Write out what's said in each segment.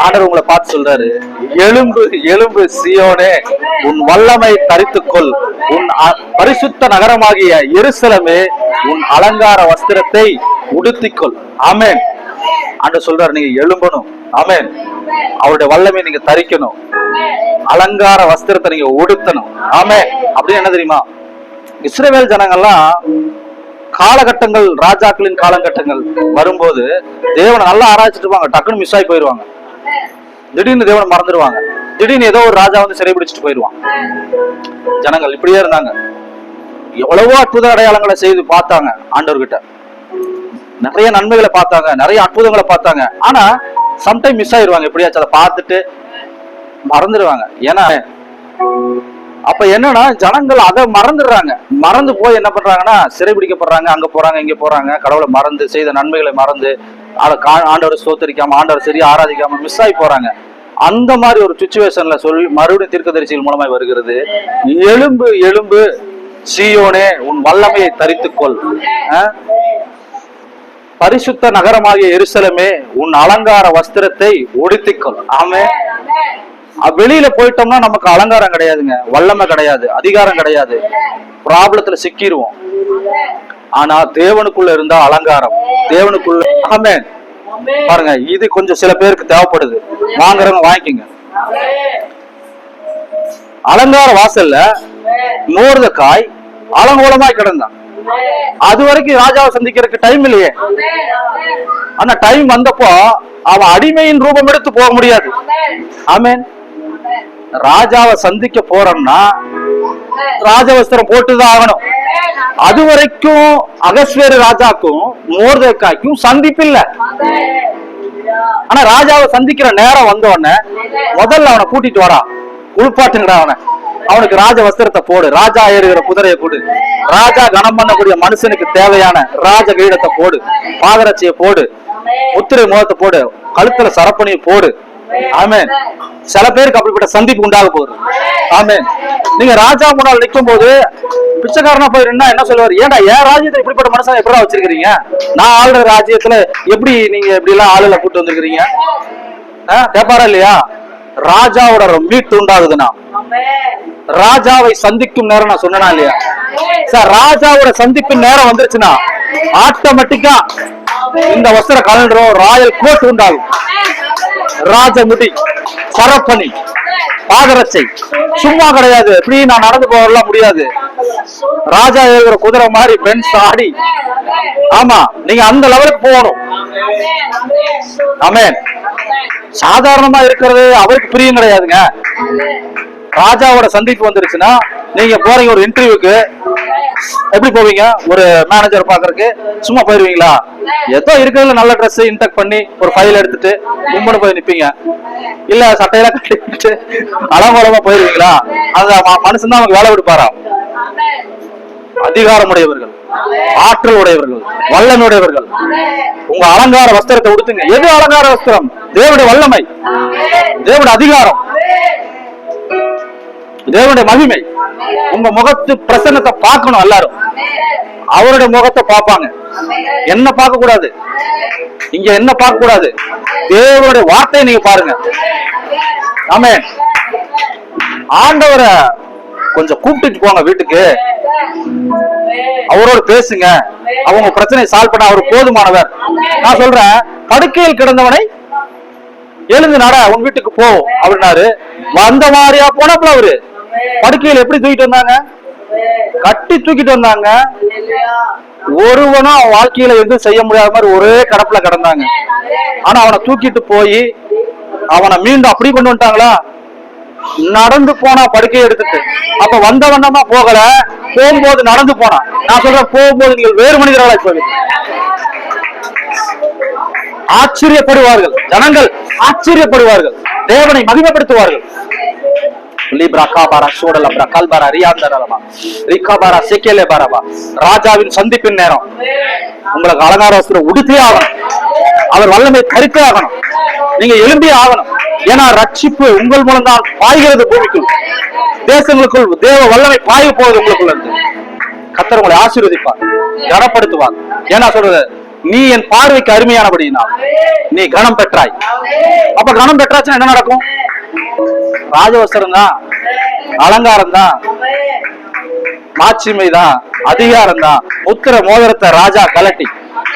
ஆண்டவர் உங்களை பார்த்து சொல்றாரு, எலும்பு எலும்பு சீயோனே, உன் வல்லமை தரித்துக்கொள், உன் பரிசுத்த நகரமாகிய எருசலேமே, உன் அலங்கார வஸ்திரத்தை உடுத்திக்கொள். ஆமென். ஆண்டவர் சொல்றாரு, நீங்க எழும்பணும். ஆமென். அவருடைய வல்லமை நீங்க தரிக்கணும், அலங்கார வஸ்திரத்தை நீங்க உடுத்தணும். ஆமென். அப்படின்னு என்ன தெரியுமா, இஸ்ரவேல் ஜனங்கள்லாம் காலகட்டங்கள், ராஜாக்களின் காலகட்டங்கள் வரும்போது தேவனை நல்லா ஆராய்ச்சிட்டு இருப்பாங்க. டக்குன்னு மிஸ் ஆகி போயிருவாங்க. திடீர்னு தேவனை மறந்துடுவாங்க. திடீர்னு ஏதோ ஒரு ராஜா வந்து சிறை பிடிச்சிட்டு போயிடுவான். ஜனங்கள் இப்படியே இருந்தாங்க. எவ்வளவோ அற்புத அடையாளங்களை செய்து பார்த்தாங்க. ஆண்டவர்கிட்ட நிறைய நன்மைகளை பார்த்தாங்க, நிறைய அற்புதங்களை பார்த்தாங்க. ஆனா சம்டைம் மிஸ் ஆயிடுவாங்க. எப்படியாச்சும் அதை பார்த்துட்டு மறந்துடுவாங்க. ஏன்னா அப்ப என்னன்னா, ஜனங்கள் அதை மறந்துடுறாங்க. மறந்து போய் என்ன பண்றாங்கன்னா, சிறைபிடிக்கப்படுறாங்க. அங்க போறாங்க, இங்க போறாங்க. கடவுளை மறந்து, செய்த நன்மைகளை மறந்து, ஆண்டவரை சோத்தரிக்காம, ஆண்டவரை சரியா ஆராதிக்காம மிஸ் ஆகி போறாங்க. அந்த மாதிரி ஒரு சிச்சுவேஷன்ல சொல்லி மறுபடியும் தீர்க்கதரிசிகள் மூலமாய் வருகிறது, எலும்பு எலும்பு சீயோனே, உன் வல்லமையை தரித்துக்கொள், பரிசுத்த நகரமாகிய எருசலேமே, உன் அலங்கார வஸ்திரத்தை உடுத்திக்கொள். ஆமென். வெளியில போயிட்டோம்னா நமக்கு அலங்காரம் கிடையாதுங்க, வல்லமை கிடையாது, அதிகாரம் கிடையாது, ப்ராப்ளத்துல சிக்கிடுவோம். ஆனா தேவனுக்குள்ள இருந்தா அலங்காரம், தேவனுக்குள்ள. ஆமென். பாருங்க, இது கொஞ்சம் சில பேருக்கு தேவைப்படுது. வாங்குறவங்க வாங்கிக்கங்க. அலங்கார வாசல்ல மோர்தெக்காய் அலங்கோலமாய் கிடந்தான். அது வரைக்கும் ராஜாவை சந்திக்கிறதுக்கு டைம் இல்லையே. ஆனா டைம் வந்தப்போ அவன் அடிமையின் ரூபம் எடுத்து போக முடியாது. ஆமென். ராஜாவை சந்திக்க போறோம்னா ராஜவஸ்திரம் போட்டுதான் ஆகணும். அது வரைக்கும் அகஸ்வேரு ராஜாக்கும் மோர்தெக்காய்க்கும் சந்திப்பு இல்ல. ஆனா ராஜாவை சந்திக்கிற நேரம் வந்த உடனே முதல்ல அவனை கூட்டிட்டு வரா, உள்பாட்டுங்கடா அவனுக்கு ராஜ வஸ்திரத்தை போடு, ராஜா ஏறுகிற குதிரையை போடு, ராஜா கனம் பண்ணக்கூடிய மனுஷனுக்கு தேவையான ராஜ கிரீடத்தை போடு, பாதரட்சியை போடு, முத்திரை முகத்தை போடு, கழுத்துல சரப்பணியை போடு. ஆமென். சில பேருக்கு அப்படிப்பட்ட சந்திப்பு உண்டாக போகுது. ஆமென். நீங்க ராஜா முன்னால் நிற்கும் போது பிச்சைக்காரனா போயிருந்தா என்ன சொல்லுவாரு, ஏன்டா என் ராஜ்யத்துல இப்படிப்பட்ட மனுஷன் எப்படா வச்சிருக்கீங்க, நான் ஆளுற ராஜ்யத்துல எப்படி நீங்க இப்படி எல்லாம் ஆளுல கூட்டு வந்திருக்கிறீங்க கேப்பாரா இல்லையா? ராஜாவோட மீட் உண்டாகுதுன்னா, ராஜாவை சந்திக்கும் நேரம் நான் சொன்னா இல்லையா சார், ராஜாவோட சந்திப்பின் நேரம் வந்துருச்சுன்னா ஆட்டோமேட்டிக்கா இந்த வஸ்திர கலண்டரும் ராயல் கோட் உண்டாகும். ராஜமுடி, சரப்பணி, பாதரட்சை சும்மா கிடையாது. இப்படி நான் நடந்து போகலாம் முடியாது. ராஜா ஏறுகிற குதிரை மாதிரி பெண்ஸ் ஆடி. ஆமா, நீங்க அந்த லெவலுக்கு போகணும். ஆமென். சாதாரணமா இருக்கிறது அவருக்கு பிரியம் கிடையாதுங்க. ராஜாவோட சந்திப்பு வந்துருச்சுன்னா நீங்க போறீங்க ஒரு இன்டர்வியூக்கு, எப்படி போவீங்க? ஒரு மேனேஜர் பாக்குறதுக்கு சும்மா போயிருவீங்களா? ஏதோ இருக்கிறதுல நல்ல ட்ரெஸ் இன்டெக்ட் பண்ணி ஒரு ஃபைல் எடுத்துட்டு கும்பன்னு போய் நிப்பீங்க. இல்ல சட்டையெல்லாம் கட்டிட்டு அலங்கோலமா போயிருவீங்களா? அந்த மனுஷன் தான் அவங்க வேலை விடுப்பாரா? அதிகாரம் உடையவர்கள், ஆற்றல் உடையவர்கள், வல்லமையுடையவர்கள், உங்க அலங்கார வஸ்திரத்தை உடுத்துங்க. எது அலங்கார வஸ்திரம்? தேவனுடைய வல்லமை, தேவனுடைய அதிகாரம், தேவனுடைய மகிமை. உங்க முகத்து பிரசன்னத்தை பார்க்கணும். எல்லாரும் அவருடைய முகத்தை பார்ப்பாங்க. என்ன பார்க்க கூடாது, இங்க என்ன பார்க்க கூடாது, தேவனுடைய வார்த்தையை நீங்க பாருங்க. ஆமென். ஆண்டவரை கொஞ்சம் கூப்பிட்டு போங்க வீட்டுக்கு, அவரோட பேசுங்க. அவங்க பிரச்சனையை சால்வ் பண்ண அவர் போதுமானவர். நான் சொல்றேன், படுக்கையில் கிடந்தவனை எழுந்து நட, உன் வீட்டுக்கு போ அப்படின்னாரு. வந்த மாதிரியா போனப்பல அவரு படுக்கையில் எப்படி தூக்கிட்டு வந்தாங்க? கட்டி தூக்கிட்டு வந்தாங்க. ஒருவனும் அவன் வாழ்க்கையில எதுவும் செய்ய முடியாத மாதிரி ஒரே கடப்புல கிடந்தாங்க. ஆனா அவனை தூக்கிட்டு போய் அவனை மீண்டும் அப்படி கொண்டு வந்துட்டாங்களா? நடந்து போனா படுக்கையை எடுத்துட்டு. அப்ப வந்த வண்ணமா போகல, போகும்போது நடந்து போனா. நான் சொல்றேன், போகும்போது நீங்கள் வேறு மனிதர்களாய் போவீங்க. ஆச்சரியப்படுவார்கள் ஜனங்கள், ஆச்சரியப்படுவார்கள், தேவனை மகிமைப்படுத்துவார்கள். ராஜாவின் சந்திப்பின் நேரம் உங்களுக்கு அலங்கார வஸ்திரம் உடுத்தே ஆகணும். அவர் வல்லமை கருத்தே ஆகணும். நீங்க எழும்பியே ஆகணும். ஏன்னா ரட்சிப்பு உங்கள் மூலம் தான் பாய்கிறது. பூமிக்குள், தேசங்களுக்குள் தேவ வல்லமை பாய போகுது. உங்களுக்குள்ள இருந்து கர்த்தர் உங்களை ஆசீர்வதிப்பார், கனப்படுத்துவார். ஏன்னா சொல்றது, நீ என் பார்வைக்கு அருமையானபடினா நீ கனம் பெற்றாய். அப்ப கனம் பெற்றாச்சுன்னா என்ன நடக்கும்? ராஜவஸ்திரம் தான், அலங்காரம் தான், மாட்சிமை தான், அதிகாரம் தான். முத்திர மோதிரத்தை ராஜா கலட்டி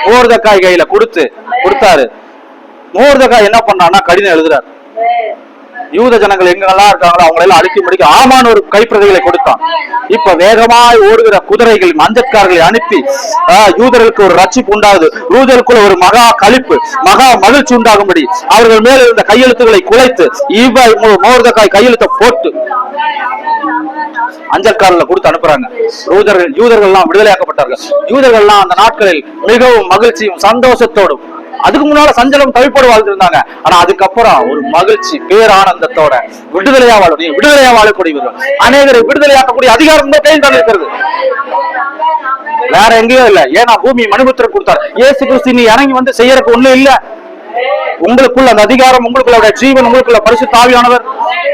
மோர்தக்காய் கையில கொடுத்தாரு. மோர்தக்காய் என்ன பண்றான்னா கடிதம் எழுதுறாரு. யூத ஜனங்கள் எங்கெல்லாம் இருக்காங்களோ அவங்க எல்லாம் அழிக்க முடிக்க ஆமான் ஒரு கைப்பிரதிகளை கொடுத்தான். இப்ப வேகமாய் ஓடுகிற குதிரைகள் மஞ்சட்காரர்களை அனுப்பி யூதர்களுக்கு ஒரு ரட்சிப்பு உண்டாகுது. யூதருக்குள்ள ஒரு மகா களிப்பு, மகா மகிழ்ச்சி உண்டாகும்படி அவர்கள் மேல இருந்த கையெழுத்துக்களை குலைத்து மோர்தக்காய் கையெழுத்தை போட்டு அஞ்சல்காரர்ல கொடுத்து அனுப்புறாங்க. யூதர்கள் எல்லாம் விடுதலையாக்கப்பட்டார்கள். யூதர்கள் எல்லாம் அந்த நாட்களில் மிகவும் மகிழ்ச்சியும் சந்தோஷத்தோடும், அதுக்கு முன்னால சஞ்சலம் தவிப்போடு வாழ்ந்திருந்தாங்க. ஆனா அதுக்கப்புறம் ஒரு மகிழ்ச்சி பேரானந்தத்தோட விடுதலையா வாழக்கூடியவர்கள், அநேகரை விடுதலையாக்கக்கூடிய அதிகாரம் தான் கையில் தான் இருக்கிறது, வேற எங்கேயோ இல்ல. ஏன்னா பூமி மனுபுத்திரன் கொடுத்தார். இயேசு கிறிஸ்து நீ இறங்கி வந்து செய்யறதுக்கு ஒண்ணும் இல்ல. உங்களுக்குள்ள அந்த அதிகாரம், உங்களுக்குள்ள ஜீவன், உங்களுக்குள்ள பரிசுத்த ஆவியானவர்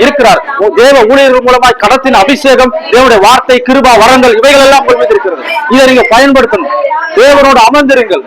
இருக்கிறார். தேவ ஊழியர்கள் மூலமாய் கடத்தின் அபிஷேகம், தேவனுடைய வார்த்தை, கிருபா, வரங்கள், இவைகள் எல்லாம் இருக்கிறது. இதை நீங்க பயன்படுத்தணும். தேவனோடு அமர்ந்திருங்கள்.